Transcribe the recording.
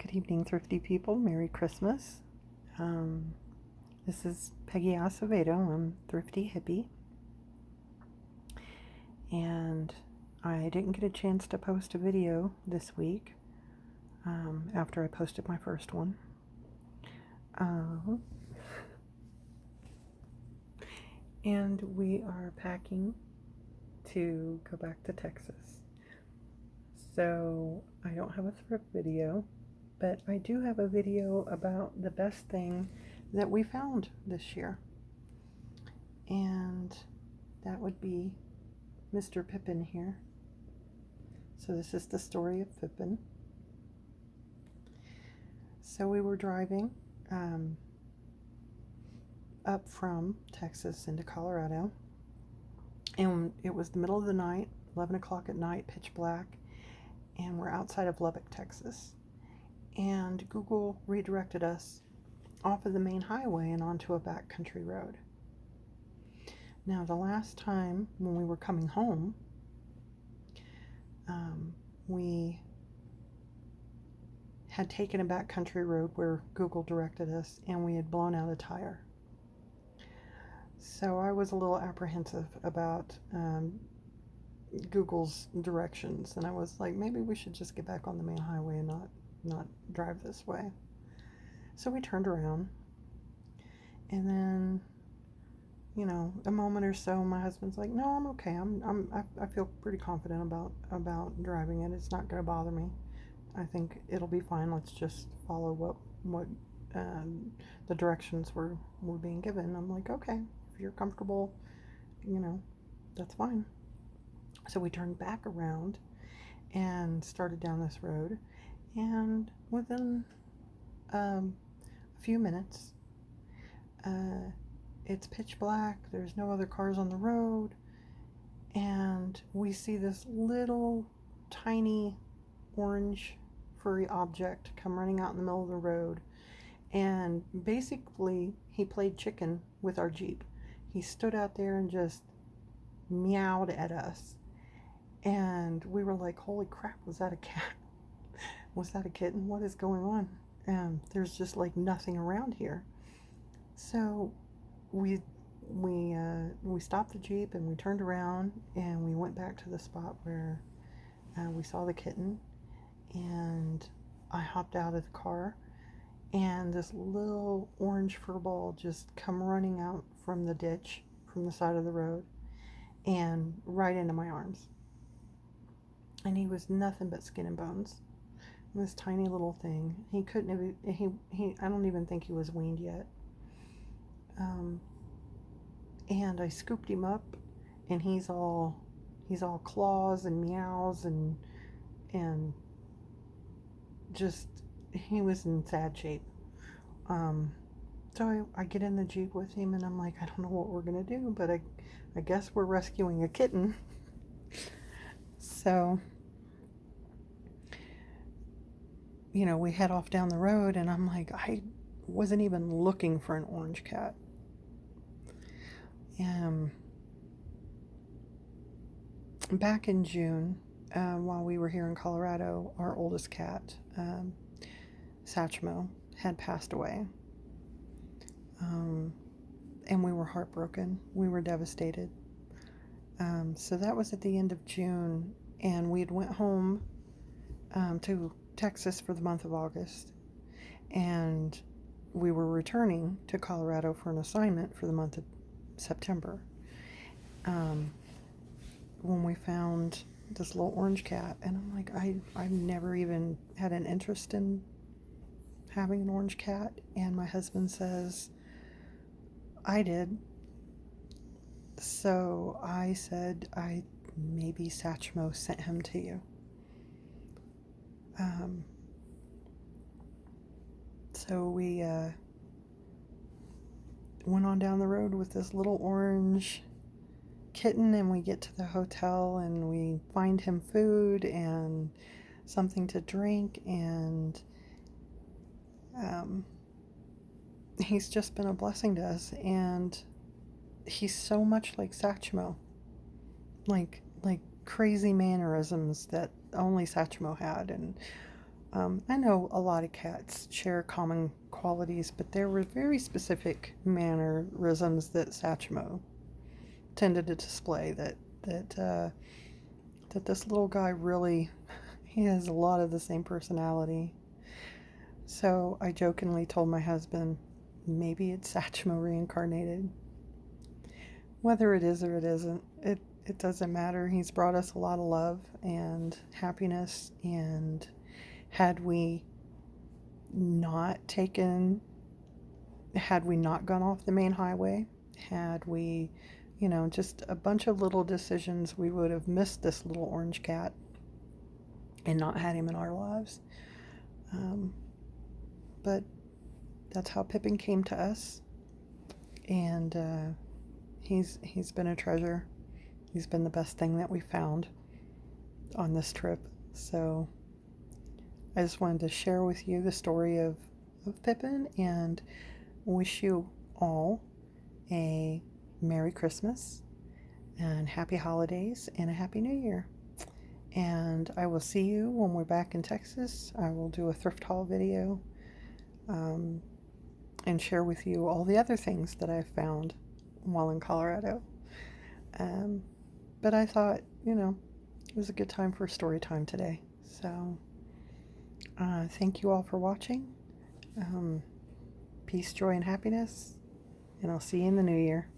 Good evening, thrifty people. Merry Christmas. Um, this is Peggy Acevedo. I'm Thrifty Hippie. And I didn't get a chance to post a video this week after I posted my first one. And we are packing to go back to Texas. So I don't have a thrift video, but I do have a video about the best thing that we found this year. And that would be Mr. Pippin here. So this is the story of Pippin. So we were driving up from Texas into Colorado, and it was the middle of the night, 11 o'clock at night, pitch black, and we're outside of Lubbock, Texas. And Google redirected us off of the main highway and onto a backcountry road. Now, the last time when we were coming home, we had taken a backcountry road where Google directed us, and we had blown out a tire. So I was a little apprehensive about Google's directions, and I was like, maybe we should just get back on the main highway and not drive this way. So we turned around, and then, a moment or so, my husband's like, "No, I'm okay. I feel pretty confident about driving it. It's not going to bother me. I think it'll be fine. Let's just follow what the directions were being given." I'm like, "Okay, if you're comfortable, that's fine." So we turned back around and started down this road, and within a few minutes, it's pitch black, there's no other cars on the road, and we see this little tiny orange furry object come running out in the middle of the road, and basically he played chicken with our Jeep. He stood out there and just meowed at us, and we were like, holy crap, was that a cat? Was that a kitten? What is going on? There's just like nothing around here. So we stopped the Jeep, and we turned around, and we went back to the spot where we saw the kitten, and I hopped out of the car, and this little orange fur ball just come running out from the ditch from the side of the road and right into my arms. And he was nothing but skin and bones. This tiny little thing. He couldn't have, he I don't even think he was weaned yet. And I scooped him up, and he's all claws and meows and just, he was in sad shape. So I get in the Jeep with him, and I'm like, I don't know what we're gonna do, but I guess we're rescuing a kitten. So, we head off down the road, and I'm like, I wasn't even looking for an orange cat. Back in June, while we were here in Colorado, our oldest cat, Satchmo, had passed away. And we were heartbroken. We were devastated. So that was at the end of June, and we had went home to Texas for the month of August, and we were returning to Colorado for an assignment for the month of September, when we found this little orange cat. And I'm like, I've never even had an interest in having an orange cat, and my husband says, I did. So I said, maybe Satchmo sent him to you. So we went on down the road with this little orange kitten, and we get to the hotel, and we find him food and something to drink, and he's just been a blessing to us. And he's so much like Satchmo, like crazy mannerisms that only Satchmo had, and I know a lot of cats share common qualities, but there were very specific mannerisms that Satchmo tended to display that this little guy really he has a lot of the same personality. So I jokingly told my husband, maybe it's Satchmo reincarnated. Whether it is or it isn't, it doesn't matter. He's brought us a lot of love and happiness, and had we not taken, had we not gone off the main highway, had we, just a bunch of little decisions, we would have missed this little orange cat and not had him in our lives. But that's how Pippin came to us, and he's been a treasure. He's been the best thing that we found on this trip. So I just wanted to share with you the story of Pippin and wish you all a Merry Christmas and Happy Holidays and a Happy New Year. And I will see you when we're back in Texas. I will do a thrift haul video and share with you all the other things that I've found while in Colorado. But I thought, it was a good time for story time today. So thank you all for watching. Peace, joy, and happiness. And I'll see you in the new year.